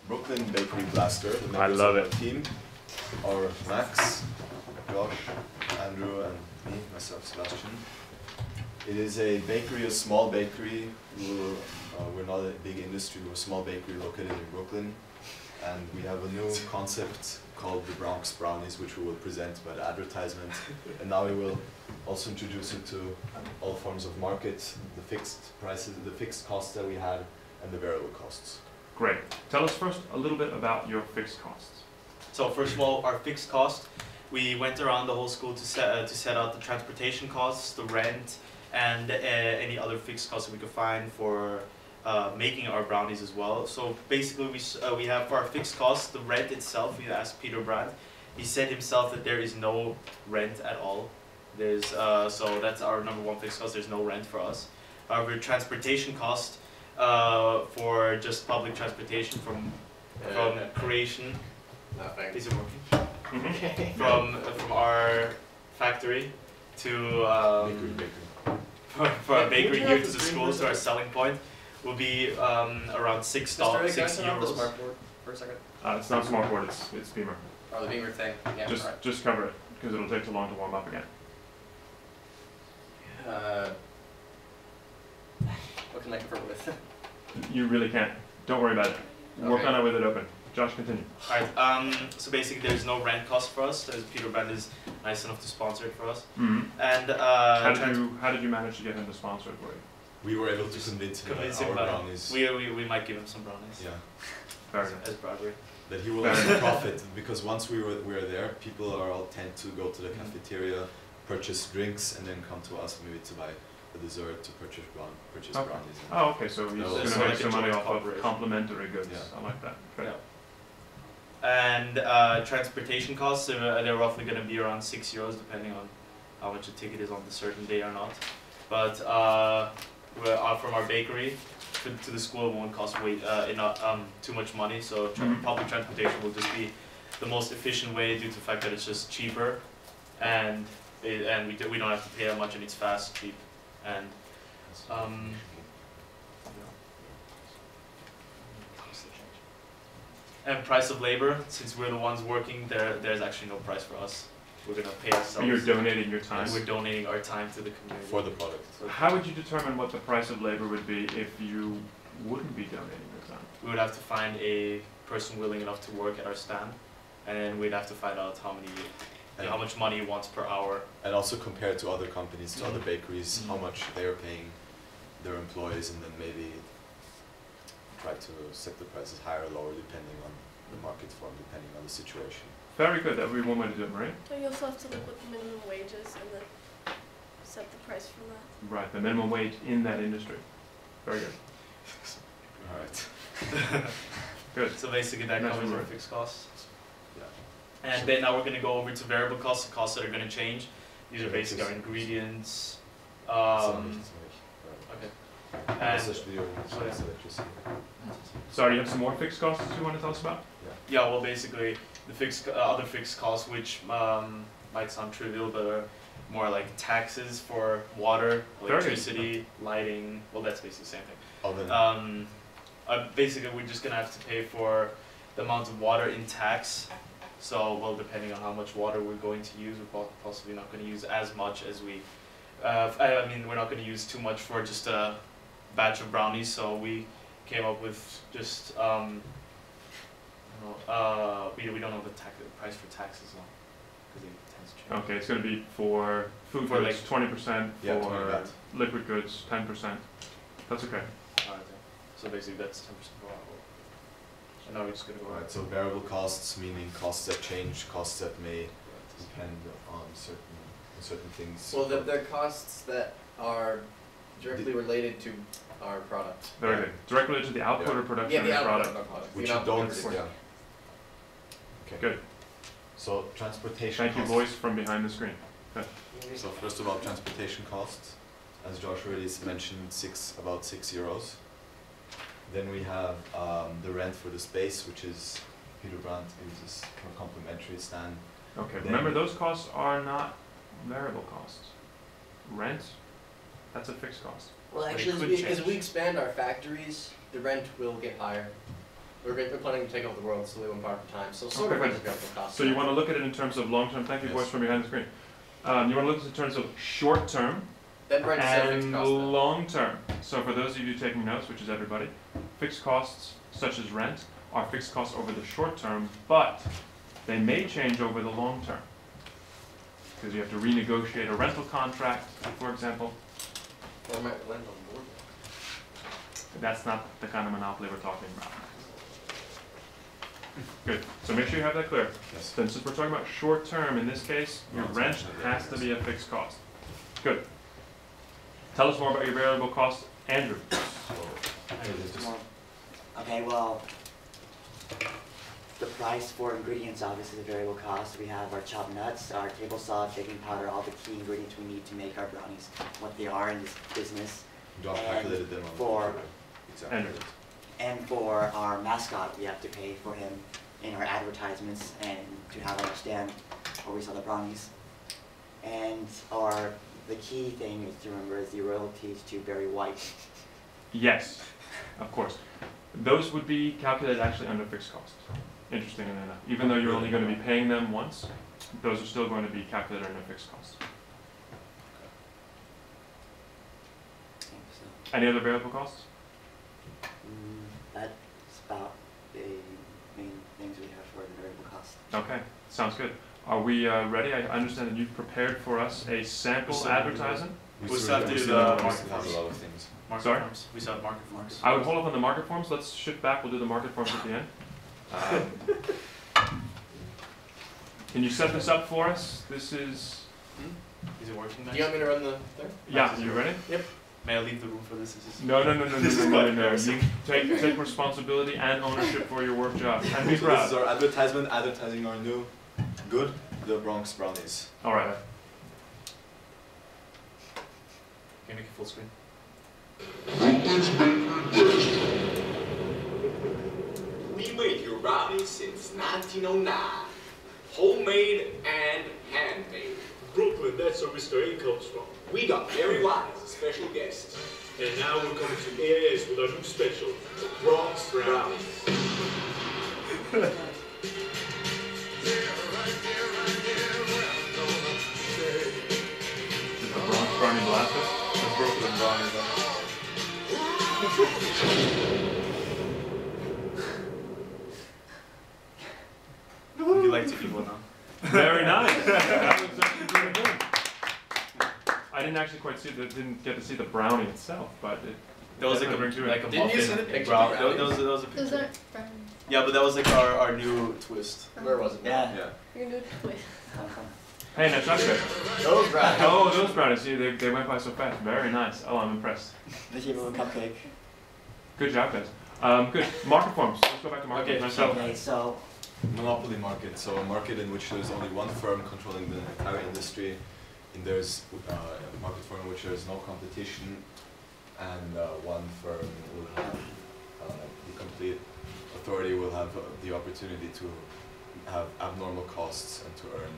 Brooklyn Bakery Blaster. The I love it. Team are Max, Josh, Andrew, and me, myself, Sebastian. It is a bakery, a small bakery. We're not a big industry, we're a small bakery located in Brooklyn. And we have a new concept called the Bronx Brownies, which we will present by the advertisement. And now we will also introduce it to all forms of market, the fixed prices, the fixed costs that we had, and the variable costs. Great. Tell us first a little bit about your fixed costs. So first of all, our fixed cost, we went around the whole school to set out the transportation costs, the rent, and any other fixed costs that we could find for making our brownies as well. So basically we have for our fixed costs, the rent itself, we asked Peter Brandt. He said himself that there is no rent at all. There's, so that's our #1 fixed cost, there's no rent for us. However, transportation cost for just public transportation from creation. Nothing. Is it working? From our factory to for our bakery here to the school, to our selling point, will be around $6. Smartboard for a second. It's not smartboard, it's Beamer. Oh, the Beamer thing. Yeah, Just cover it, because it'll take too long to warm up again. What can I cover with? You really can't. Don't worry about it. Work on it with it open. Josh, continue. Alright, so basically there's no rent cost for us, as Peter Brandt is nice enough to sponsor it for us. Mm-hmm. And how did you manage to get him to sponsor it for you? We were able to convince him that our brownies. We might give him some brownies. Yeah. As bribery. That he will also profit, because once we were there, people all tend to go to the cafeteria, purchase drinks, and then come to us maybe to buy a dessert, to purchase brownies. Oh, okay, so he's going to make some money off of complimentary goods. Yeah. I like that. Great. Yeah. And transportation costs, they're roughly going to be around €6, depending on how much a ticket is on the certain day or not. But from our bakery to the school, it won't cost too much money, so public transportation will just be the most efficient way due to the fact that it's just cheaper, and we don't have to pay that much, and it's fast, cheap, and and price of labor, since we're the ones working there, there's actually no price for us. We're going to pay ourselves. And you're donating your time. We're donating our time to the community. For the product. How would you determine what the price of labor would be if you wouldn't be donating your time? We would have to find a person willing enough to work at our stand, and then we'd have to find out how much money he wants per hour. And also compare to other companies, to other bakeries, how much they're paying their employees, and then maybe try to set the prices higher or lower depending on the market form, depending on the situation. Very good. That would be one way to do it, Marie. So you also have to look at the minimum wages and then set the price from that. Right, the minimum wage in that industry. Very good. Alright. Good. So basically that covers our fixed costs. Yeah. And then now we're going to go over to variable costs, the costs that are going to change. These are basically our ingredients. Okay. And sorry, you have some more fixed costs you want to tell us about? Yeah, well basically the other fixed costs, which might sound trivial, but are more like taxes for water, electricity, lighting. Well, that's basically the same thing. Basically we're just going to have to pay for the amount of water in tax. So, well, depending on how much water we're going to use, we're possibly not going to use as much as we... I mean, we're not going to use too much for just a batch of brownies, so we came up with just... we don't know the price for taxes now, because it tends to change. Okay, it's going to be for food goods, like 20%, for liquid goods, 10%. That's okay. So basically that's 10% per hour. And now we're just going to go... Right, so variable costs, meaning costs that change, costs that may depend on certain things. Well, the costs that are directly related to our product. Very good. Directly related to the output or production of the product. Which you don't... Okay, good. So transportation Thank you, voice from behind the screen. Good. So first of all, transportation costs. As Josh already mentioned, about €6. Then we have the rent for the space, which is Peter Brandt uses for complimentary stand. Okay, then remember those costs are not variable costs. Rent, that's a fixed cost. Well, actually, as we expand our factories, the rent will get higher. We're planning to take over the world slowly one part at a time, so sort of Okay, variable costs. So you want to look at it in terms of long-term, thank you, Yes. voice from behind the screen. You want to look at it in terms of short-term Then Brent said fixed and cost then. long-term. So for those of you taking notes, which is everybody, fixed costs such as rent are fixed costs over the short term, but they may change over the long term. Because you have to renegotiate a rental contract, for example. Or might land on board. That's not the kind of monopoly we're talking about. Good, so make sure you have that clear. Yes. Then since we're talking about short term, in this case, your Well, rent essentially, has to yes. be a fixed cost. Good. Tell us more about your variable costs, Andrew. Okay, well, the price for ingredients obviously is a variable cost. We have our chopped nuts, our table salt, baking powder, all the key ingredients we need to make our brownies, what they are in this business. You have And calculated them on for- the computer. Exactly. Andrew. And for our mascot, we have to pay for him in our advertisements and to have our stand where we sell the brownies. And the key thing is to remember is the royalties to Barry White. Yes, of course. Those would be calculated actually under fixed costs, interestingly enough. Even though you're only going to be paying them once, those are still going to be calculated under fixed costs. So, Any other variable costs? that's about the main things we have for the variable cost. Okay, sounds good. Are we ready? I understand that you've prepared for us a sample still- advertisement. We still have to do we the still have market a lot forms. of things. Market Sorry? forms. We still have market forms. I would hold up on the market forms. Let's shift back. We'll do the market forms at the end. Can you set this up for us? This is, Is it working Do nice? you want me to run the thing? yeah, you ready? May I leave the room for this? This is No. This is quite You embarrassing. take responsibility and ownership for your work job. And be So this is proud. our advertisement, advertising our new good, the Bronx brownies. All right. Can you make it full screen? We make your brownies since 1909. Homemade and handmade. Brooklyn, that's where Mr. A comes from. We got Barry White as a special guest. And now we're coming to AIS with our new special, The Bronx Brownies. Is the Bronx Brownie Blaster? The Brooklyn brownies. Would you like to eat one now? Very nice. That was actually pretty good. I didn't actually quite see didn't get to see the brownie itself, but it That was definitely brings you in. like a Didn't you muffin send a picture brown. of That brownies? was a Those picture. aren't brownies. Yeah, but that was like our new twist. Where was it? Yeah. Yeah. You're gonna do it twice. Hey, that's not good. Those brownies. Oh, those brownies, see, they went by so fast. Very nice. Oh, I'm impressed. The Hero cupcake. Good job, guys. Good. Market forms. Let's go back to market Okay, forms. so- Okay, so Monopoly market, so a market in which there's only one firm controlling the entire industry, and there's a market firm in which there's no competition, and one firm will have the complete authority, will have the opportunity to have abnormal costs and to earn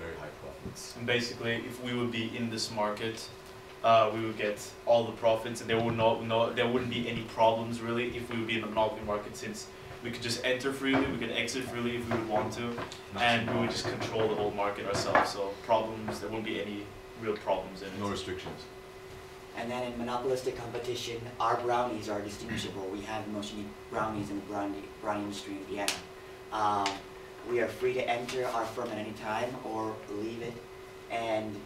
very high profits. And basically, if we would be in this market, we would get all the profits, and there wouldn't be any problems really if we would be in the monopoly market, since we could just enter freely, we could exit freely if we would want to, and we would just control the whole market ourselves. So problems, there wouldn't be any real problems in it. No restrictions. And then in monopolistic competition, our brownies are distinguishable. We have the most unique brownies in the brownie industry in Vienna. We are free to enter our firm at any time or leave it, and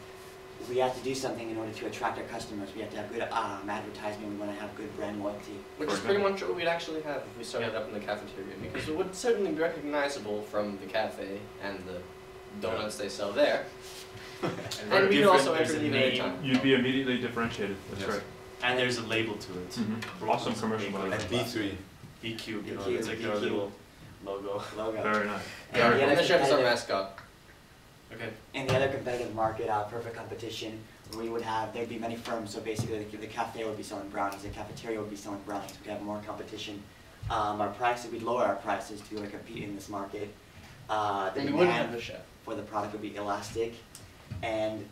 we have to do something in order to attract our customers. We have to have good advertising. We want to have good brand loyalty. Which is pretty much what we'd actually have if we started up in the cafeteria, because it would certainly be recognizable from the cafe and the donuts they sell there. And we could also enter it any time. You'd be immediately differentiated. That's Yes. great. And there's a label to it. Awesome commercial. by the way. And B3. BQ, you know, BQ, it's like their BQ. little logo. Logo. Very nice. And Very the And other the chef is our competitive- mascot. Okay. In the other competitive market, perfect competition, we would have, there'd be many firms, so basically the cafe would be selling brownies, the cafeteria would be selling brownies, we'd have more competition. Our prices, we'd lower our prices to compete in this market. The And we wouldn't have demand the chef. for the product would be elastic, and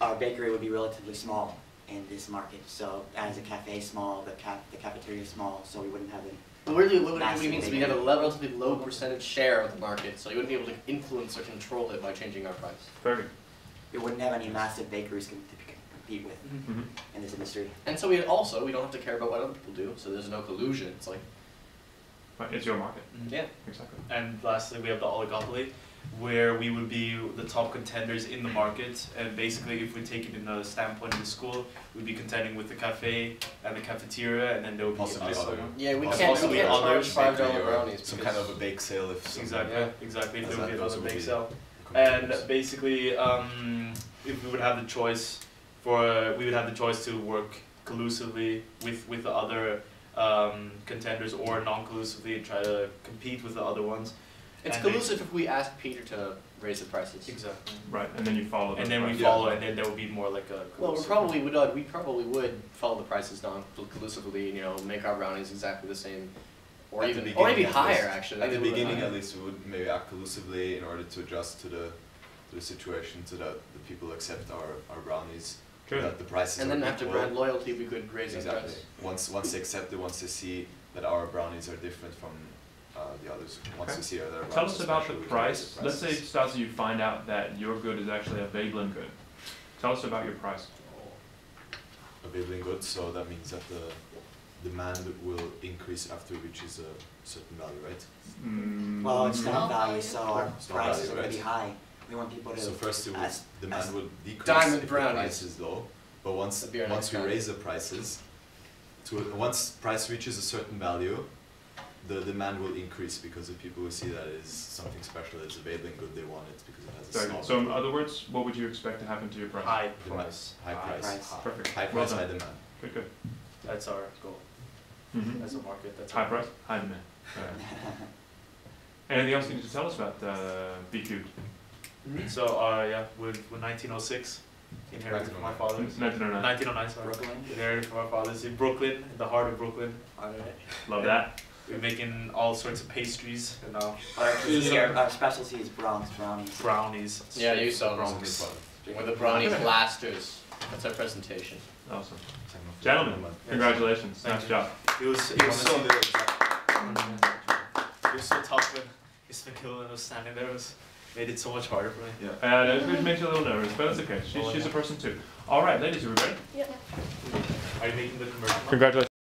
our bakery would be relatively small in this market. So as a cafe is small, the cafeteria is small, so we wouldn't have But what it Massive means is we have a relatively low percentage share of the market, so you wouldn't be able to influence or control it by changing our price. Perfect. We wouldn't have any massive bakeries to compete with Mm-hmm. in this industry. And so we don't have to care about what other people do, so there's no collusion. It's like, But it's your market. yeah. Exactly. And lastly, we have the oligopoly, where we would be the top contenders in the market. And basically, if we take it in a standpoint of the school, we'd be contending with the cafe and the cafeteria, and then there would be Possibly us. other. Yeah, we Possibly can't charge others, $5 bakery or brownies. Some because- kind of a bake sale if some Exactly, exactly. If As there would be that goes, another would bake be sale. competitors. And basically, if we would have the choice we would have the choice to work collusively with the other contenders or non-collusively and try to compete with the other ones. It's And collusive if we ask Peter to raise the prices. Exactly. Right, and then you follow. And those then we prices. follow, and then there would be more like a. Well, we probably would follow the prices non-collusively, you know, make our brownies exactly the same, or At the even, or maybe beginning, at higher least. actually. At the Maybe a little beginning, higher. at least, we would maybe act collusively in order to adjust to the situation, so that the people accept our brownies, Good. that the prices And are then after equal. brand loyalty, we could raise the Exactly. price. Once they accept it, once they see that our brownies are different from the others, once Okay. they see that our Tell brownies us are about special, the we can raise price. the Let's say, prices. Stasi, you find out that your good is actually a Veblen good. Tell us about your price. Available goods, so that means that the demand will increase after it reaches a certain value, right? Well, it's Small not value, value. so our It's not prices value, are pretty right? high. We want people to. So first it will, as- demand as will decrease diamond if the brownies. price is low, but once That'd be our once next we guy. raise the prices, once price reaches a certain value, the demand will increase because the people will see that it is something special, it's a Veblen good, they want it because it has a Very small good. So in other words, what would you expect to happen to your price? High Demand. price. High price. price. Perfect. high Well price, done. high demand. Good, good. That's our goal. Mm-hmm. As a market, that's High our price, high demand. Anything else you need to tell us about BQ? So yeah, with 1906, inherited from our fathers. 1909. 1909, sorry. Brooklyn. Inherited from our fathers in Brooklyn, in the heart of Brooklyn. Love that. We're making all sorts of pastries and Our key, our specialty is Bronx brownies. brownies. Yeah, you saw Bronx. them. With the brownie blasters. That's our presentation. Awesome. Gentlemen, congratulations. Thank Nice you. job. He was so tough when Miss McKillen was standing there. It made it so much harder for me. Yeah. It makes you a little nervous, but it's okay. She's a person too. All right, ladies, are we ready? Yeah. Are you making the commercial? Congratulations.